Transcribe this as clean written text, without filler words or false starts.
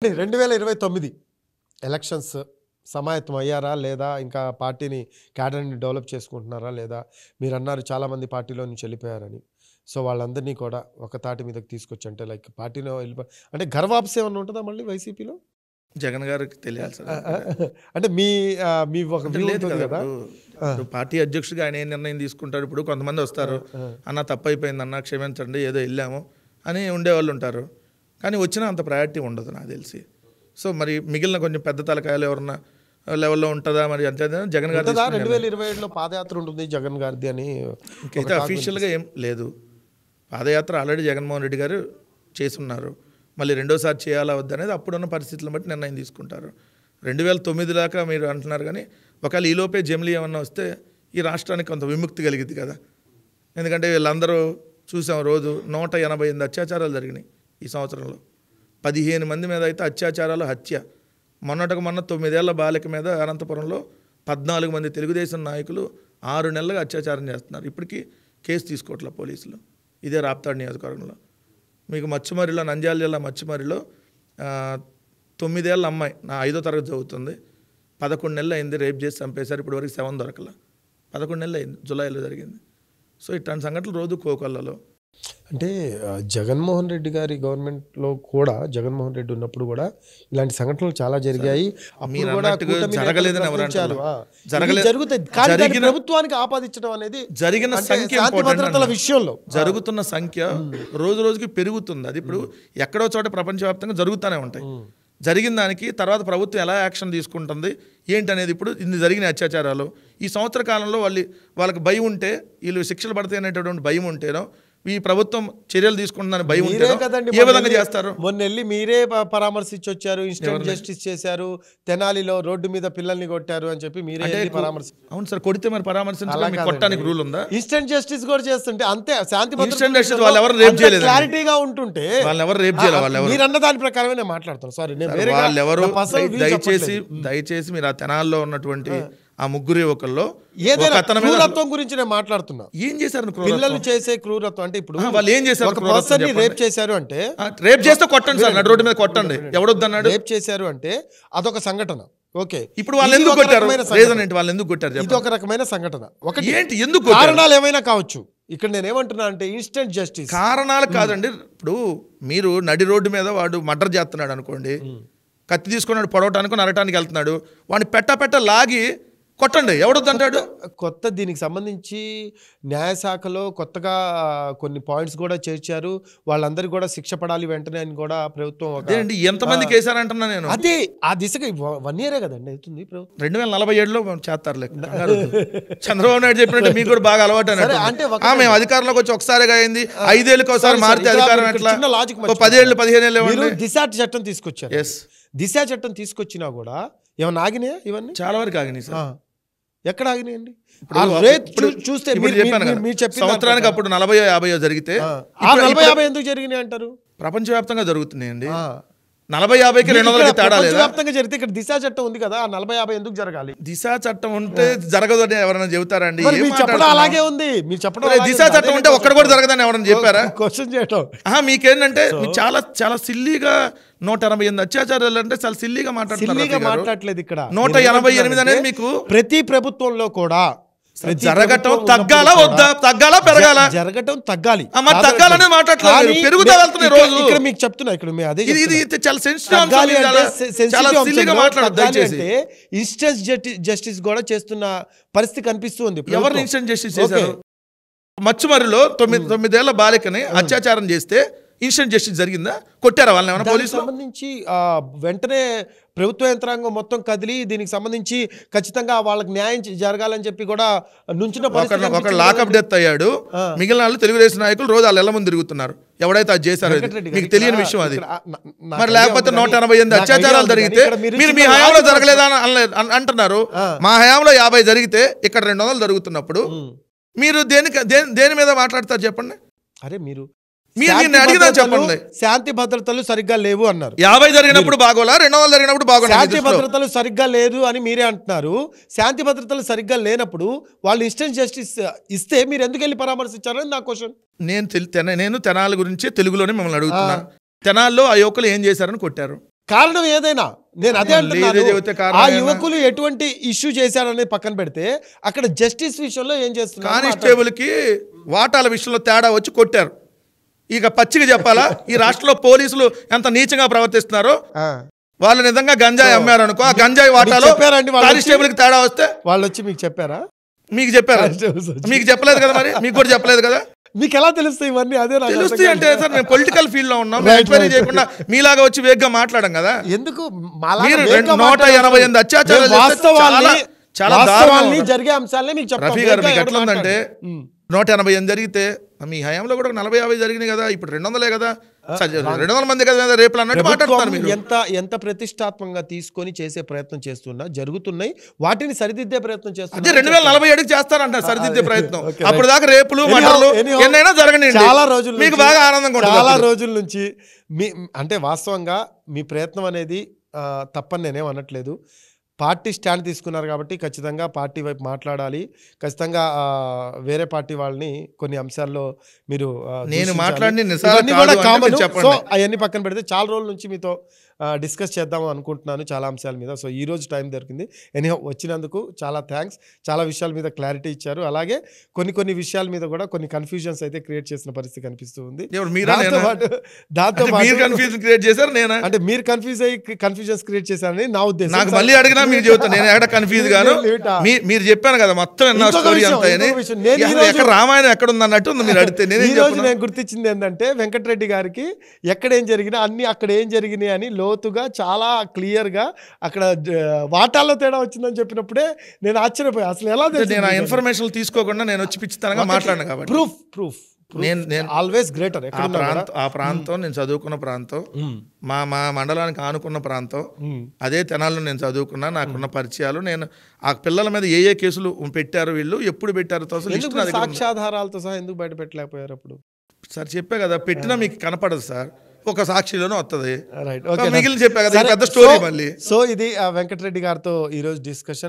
2029 elections సమాయత్తం అయ్యారా లేదా ఇంకా పార్టీని క్యాడర్ని డెవలప్ చేసుకుంటున్నారా లేదా మీరు అన్నారు చాలామంది పార్టీలో నుంచి వెళ్ళిపోయారని సో వాళ్ళందరినీ కూడా ఒక తాటి మీదకి తీసుకొచ్చి అంటే లైక్ పార్టీలో అంటే గర్వాప్స్ ఏమన్నా ఉంటుందా మళ్ళీ వైసీపీలో జగన్ గారికి తెలియాలి సార్ అంటే మీ ఒక వ్యూ ఉంటుంది కదా పార్టీ అధ్యక్షుడిగా ఆయన ఏ నిర్ణయం తీసుకుంటారు. ఇప్పుడు కొంతమంది వస్తారు, అన్న తప్పు అయిపోయింది అన్న క్షమించండి ఏదో వెళ్ళాము అని ఉండేవాళ్ళు ఉంటారు, కానీ వచ్చినా అంత ప్రయారిటీ ఉండదు నాకు తెలిసి. సో మరి మిగిలిన కొంచెం పెద్ద తలకాయలు ఎవరన్నా లెవెల్లో ఉంటుందా మరి అంటే జగన్ గారు 2027లో పాదయాత్ర ఉంటుంది జగన్ గారిది అని ఇంకైతే అఫీషియల్గా ఏం లేదు. పాదయాత్ర ఆల్రెడీ జగన్మోహన్ రెడ్డి గారు చేసున్నారు, మళ్ళీ రెండోసారి చేయాలా వద్దనేది అప్పుడున్న పరిస్థితులను బట్టి నిర్ణయం తీసుకుంటారు. 2009 దాకా మీరు అంటున్నారు, కానీ ఒకవేళ ఈలోపే జమిలీ ఏమన్నా వస్తే ఈ రాష్ట్రానికి కొంత విముక్తి కలిగింది కదా. ఎందుకంటే వీళ్ళందరూ చూసాం, రోజు 188 అత్యాచారాలు జరిగినాయి ఈ సంవత్సరంలో. 15 మంది మీద అయితే అత్యాచారాలు, హత్య. మొన్నటికి మొన్న 9 ఏళ్ల బాలిక మీద అనంతపురంలో 14 మంది తెలుగుదేశం నాయకులు 6 నెలలుగా అత్యాచారం చేస్తున్నారు. ఇప్పటికీ కేసు తీసుకోవట్లే పోలీసులు. ఇదే రాప్తాడు నియోజకవర్గంలో. మీకు మచ్చుమరిలో, నంద్యాల జిల్లా మచ్చుమరిలో 9 ఏళ్ల అమ్మాయి, నా 5వ తరగతి చదువుతుంది, 11 నెలలు అయింది, రేప్ చేసి చంపేశారు. ఇప్పటివరకు శవం దొరకల. 11 నెలలు అయింది, జూలైలో జరిగింది. సో ఇట్లాంటి సంఘటనలు రోజు కోకొల్లలో. అంటే జగన్మోహన్ రెడ్డి గారి గవర్నమెంట్లో కూడా, జగన్మోహన్ రెడ్డి ఉన్నప్పుడు కూడా ఇలాంటి సంఘటనలు చాలా జరిగాయి. ప్రభుత్వానికి ఆపాదించడం అనేది జరిగిన సంఖ్య విషయంలో జరుగుతున్న సంఖ్య రోజు రోజుకి పెరుగుతుంది. అది ఇప్పుడు ఎక్కడో చోట ప్రపంచవ్యాప్తంగా జరుగుతూనే ఉంటాయి. జరిగిన దానికి తర్వాత ప్రభుత్వం ఎలా యాక్షన్ తీసుకుంటుంది ఏంటనేది, ఇప్పుడు ఇన్ని జరిగిన అత్యాచారాలు ఈ సంవత్సర కాలంలో వాళ్ళకి భయం ఉంటే, వీళ్ళు శిక్షలు పడతాయి అనేటటువంటి భయం ఉంటేనో, ఈ ప్రభుత్వం చర్యలు తీసుకుంటుందని భయం ఉంటే ఏ విధంగా చేస్తారు? మొన్న వెళ్ళి మీరే పరామర్శించి వచ్చారు, ఇన్స్టెంట్ జస్టిస్ చేశారు, తెనాలిలో రోడ్డు మీద పిల్లల్ని కొట్టారు అని చెప్పి మీరే పరామర్శ. అవును సార్, కొడితే మరి పరామర్శించాలి, కొట్టడానికి రూల్ ఉందా? ఇన్స్టెంట్ జస్టిస్ కూడా చేస్తుంటే అంతే, శాంతి వాళ్ళు ఎవరు రేప్ చేయలేదు, క్లారిటీగా ఉంటుంటే వాళ్ళు ఎవరు రేప్ చేయలేదు. మీరు అన్న దాని ప్రకారమే నేను మాట్లాడుతాను. సారీ, వాళ్ళు ఎవరు దయచేసి మీరు ఆ తెనాల్లో ఉన్నటువంటి ఆ ముగ్గురు యువకుల్లో క్రూరత్వం గురించి నేను మాట్లాడుతున్నా. ఏం చేశారు పిల్లలు చేసే క్రూరత్వం అంటే ఇప్పుడు వాళ్ళు ఏం చేశారు? ఒక పర్సన్ ని రేప్ చేశారు అంటే, రేప్ చేస్తే కొట్టండి సార్, రోడ్డు మీద కొట్టండి, ఎవడొద్దన్నాడు? రేప్ చేశారు అంటే అదొక సంఘటన. ఓకే, ఇప్పుడు వాళ్ళు ఎందుకు కొట్టారు? రీజన్ ఏంటి? వాళ్ళు ఎందుకు కొట్టారు? ఇది ఒక రకమైన సంఘటన. ఒకటి ఏంటి, ఎందుకు కారణాలు ఏమైనా కావచ్చు. ఇక్కడ నేను ఏమంటున్నా అంటే ఇన్స్టెంట్ జస్టిస్ కారణాలు కాదండి. ఇప్పుడు మీరు నడి రోడ్డు మీద వాడు మర్డర్ చేస్తున్నాడు అనుకోండి, కత్తి తీసుకున్నాడు, పొడవటానికి నరటానికి వెళ్తున్నాడు, వాడిని పెట్ట లాగి కొట్టండి, ఎవడొద్దంటాడు? కొత్త దీనికి సంబంధించి న్యాయశాఖలో కొత్తగా కొన్ని పాయింట్స్ కూడా చేర్చారు. వాళ్ళందరికీ కూడా శిక్ష పడాలి వెంటనే అని కూడా ప్రభుత్వం. ఎంతమంది కేసారంటున్నా నేను. అదే ఆ దిశగా 1 year కదండి అవుతుంది. 2047లో చేస్తారు. చంద్రబాబు నాయుడు చెప్పినట్టు మీకు కూడా బాగా అలవాటు అంటే మేము అధికారంలోకి వచ్చి ఒకసారిగా అయింది, 5 ఏళ్ళకి ఒకసారి మారితే అధికారం ఎట్లా? 10 ఏళ్ళు 15 ఏళ్ళు. దిశ చట్టం తీసుకొచ్చారు. దిశ చట్టం తీసుకొచ్చినా కూడా ఏమన్నా ఆగినాయా? ఇవన్నీ చాలా వరకు ఆగినాయి సార్. ఎక్కడ ఆగినాయండి? చూస్తే సంవత్సరానికి అప్పుడు 40-50 జరిగితే 40-50 ఎందుకు జరిగినాయి అంటారు? ప్రపంచవ్యాప్తంగా జరుగుతున్నాయండి. 40-50కి 200 తేడా లేదు. వ్యాప్తంగా జరిగితే ఇక్కడ దిశ చట్టం ఉంది కదా, 40-50 ఎందుకు జరగాలి? దిశ చట్టం ఉంటే జరగదు అని ఎవరైనా చెబుతారండి? అలాగే ఉంది. మీరు చెప్పడం దిశ చట్టం ఉంటే ఒక్కడ కూడా జరగదని ఎవరైనా చెప్పారా? క్వశ్చన్ చేయటం మీకేంటంటే చాలా చాలా సిల్లీగా 188 అత్యాచారాలు అంటే చాలా సిల్లీగా మాట్లాడలేదు. ఇక్కడ 188 అనేది మీకు ప్రతి ప్రభుత్వంలో కూడా జరగటం తగ్గాలా వద్దా, తగ్గాలా పెరగాల? జరగటం తగ్గాలి, తగ్గాలనే మాట్లాడలేదు, పెరుగుతా వెళ్తున్నాయి రోజు. ఇక్కడ మీకు చెప్తున్నా, ఇక్కడ అదే చాలా సెన్సిటివ్ మాట్లాడదు దయచేసి. ఇన్స్టెంట్ జస్టిస్ కూడా చేస్తున్న పరిస్థితి కనిపిస్తుంది. ఎవరిని ఇన్స్టెంట్ జస్టిస్ చేశారు? మచ్చుమరిలో 9 ఏళ్ల బాలికని అత్యాచారం చేస్తే ఇన్స్టెంట్ జస్టిస్ జరిగిందా? కొట్టారా వాళ్ళని ఏమైనా పోలీసులు? సంబంధించి వెంటనే ప్రభుత్వ యంత్రాంగం మొత్తం కదిలి దీనికి సంబంధించి ఖచ్చితంగా వాళ్ళకి న్యాయం జరగాలని చెప్పి కూడా నుంచిన ఒక లాకప్ డెత్ అయ్యాడు. మిగిలిన వాళ్ళు తెలుగుదేశం నాయకులు రోజు వాళ్ళ ముందు తిరుగుతున్నారు. ఎవడైతే అది చేశారో మీకు తెలియని విషయం అది. మరి లేకపోతే 188 అత్యాచారాలు జరిగితే మీరు మీ హయాంలో జరగలేదా అంటున్నారు. మా హయాంలో 50 జరిగితే ఇక్కడ 200 జరుగుతున్నప్పుడు మీరు దేని మీద మాట్లాడతారు చెప్పండి? అరే మీరు చెప్పండి, శాంతి భద్రతలు సరిగ్గా లేవు అన్నారు. 50 జరిగినప్పుడు బాగోలా, 200 జరిగినప్పుడు బాగోలా? శాంతి భద్రతలు సరిగ్గా లేదు అని మీరే అంటున్నారు. శాంతి భద్రతలు సరిగ్గా లేనప్పుడు వాళ్ళు ఇన్స్టెంట్ జస్టిస్ ఇస్తే మీరు ఎందుకు వెళ్ళి పరామర్శించారని నా క్వశ్చన్. నేను తెనాలి గురించి తెలుగులోనే మిమ్మల్ని అడుగుతున్నా. తెనాల్లో ఆ యువకులు ఏం చేశారని కొట్టారు? కారణం ఏదైనా నేను అదే లేదే చెబితే అంటున్నాను. కారణం ఆ ఏమన్నా? యువకులు ఎటువంటి ఇష్యూ చేశారనేది పక్కన పెడితే అక్కడ జస్టిస్ విషయంలో ఏం చేస్తున్నారు? కానిస్టేబుల్కి వాటాల విషయంలో తేడా వచ్చి కొట్టారు. ఇక పచ్చిగా చెప్పాలా, ఈ రాష్ట్రంలో పోలీసులు ఎంత నీచంగా ప్రవర్తిస్తున్నారో, ఆ. వాళ్ళు నిజంగా గంజాయి అమ్మారు అనుకో, ఆ గంజాయి వాటాలో చెప్పారండి వాళ్ళు వచ్చి? కానిస్టేబుల్కి తేడా వస్తే వాళ్ళు వచ్చి మీకు చెప్పారా? మీకు చెప్పారు, మీకు చెప్పలేదు కదా, మరి మీకు కూడా చెప్పలేదు కదా. మీకు ఎలా తెలుస్తాయి ఇవన్నీ? అదే నాకు అర్థం తెలుస్తాయి అంటే సార్ మేము పొలిటికల్ ఫీల్డ్ లో ఉన్నాం, ఎంక్వైరీ చేయకుండా మీలాగా వచ్చి వేగ్గా మాట్లాడం కదా. ఎందుకు మీరు 188 అత్యాచారాలు చేస్తే చాలా వాస్తవాల్ని జరిగే అంశాలనే మీకు చెప్తాం. రఫీ గారు మీకు వేగ్గా ఎట్లా ఉందంటే ఉమ్. 188 జరిగితే మీ హయాంలో కూడా 40-50 జరిగినాయి కదా, ఇప్పుడు 200 కదా, 200 మంది కదా రేపులు అన్నట్టు మాట్లాడుతున్నారు మీరు. ఎంత ప్రతిష్టాత్మకంగా తీసుకొని చేసే ప్రయత్నం చేస్తున్నా జరుగుతున్నాయి, వాటిని సరిదిద్దే ప్రయత్నం అదే చేస్తున్నా. 2047కి చేస్తారంట సరిదిద్దే ప్రయత్నం. Okay, అప్పుడు దాకా రేపులు మర్డర్లు ఎన్నైనా జరగనివ్వండి, చాలా రోజులు మీకు బాగా ఆనందంగా ఉంటుంది. చాలా రోజుల నుంచి మీ అంటే వాస్తవంగా మీ ప్రయత్నం అనేది తప్పని నేనేం అనట్లేదు. పార్టీ స్టాండ్ తీసుకున్నారు కాబట్టి ఖచ్చితంగా పార్టీ వైపు మాట్లాడాలి. ఖచ్చితంగా వేరే పార్టీ వాళ్ళని కొన్ని అంశాల్లో మీరు నేను మాట్లాడిన ఇవన్నీ కూడా కామన్. సో చెప్పండి. అవన్నీ పక్కన పెడితే చాలా రోజుల నుంచి మీతో డిస్కస్ చేద్దాం అనుకుంటున్నాను చాలా అంశాల మీద. సో ఈ రోజు టైం దొరికింది. ఎనీహౌ వచ్చినందుకు చాలా థ్యాంక్స్. చాలా విషయాల మీద క్లారిటీ ఇచ్చారు. అలాగే కొన్ని విషయాల మీద కూడా కొన్ని కన్ఫ్యూజన్స్ అయితే క్రియేట్ చేసిన పరిస్థితి కనిపిస్తూ ఉంది. దాంతో మీరు కన్ఫ్యూజన్ క్రియేట్ చేశారు, నేనా అంటే మీరు కన్ఫ్యూజన్స్ క్రియేట్ చేశారని నా ఉద్దేశం. నాకు మళ్ళీ అడిగినా మీకు చెబుతాను, నేను ఎక్కడ కన్ఫ్యూజ్ గాను. మీరు చెప్పాను కదా మొత్తం ఎన్నో స్టోరీ అంతా అని. ఎక్కడ రామాయణం ఎక్కడ ఉంది అన్నట్టు ఉంది మీరు అడిగితే. నేను గుర్తించింది ఏంటంటే వెంకటరెడ్డి గారికి ఎక్కడేం జరిగినా అన్ని అక్కడ ఏం జరిగినాయి అని లోతుగా చాలా క్లియర్గా అక్కడ వాటాల్లో తేడా వచ్చిందని చెప్పినప్పుడే నేను ఆశ్చర్యపోయా. అసలు ఎలా నేను ఆ ఇన్ఫర్మేషన్ తీసుకోకుండా నేను వచ్చి పిచ్చితనంగా మాట్లాడినా కాబట్టి ప్రూఫ్ నేను ఆల్వేస్ గ్రేటర్. ఆ ప్రాంతం నేను చదువుకున్న ప్రాంతం, మా మండలానికి ఆనుకున్న ప్రాంతం, అదే తెనాల్లో నేను చదువుకున్నా, నాకున్న పరిచయాలు, నేను ఆ పిల్లల మీద ఏ కేసులు పెట్టారు, వీళ్ళు ఎప్పుడు పెట్టారు, సాక్ష్యాధారాలతో సహా ఎందుకు బయట పెట్టలేకపోయారు అప్పుడు? సార్ చెప్పా కదా, పెట్టినా మీకు కనపడదు సార్, ఒక సాక్షిలోనే వస్తుంది. రైట్, మిగిలిన చెప్పా కదా పెద్ద స్టోరీ మళ్ళీ. సో ఇది వెంకటరెడ్డి గారితో ఈరోజు డిస్కషన్.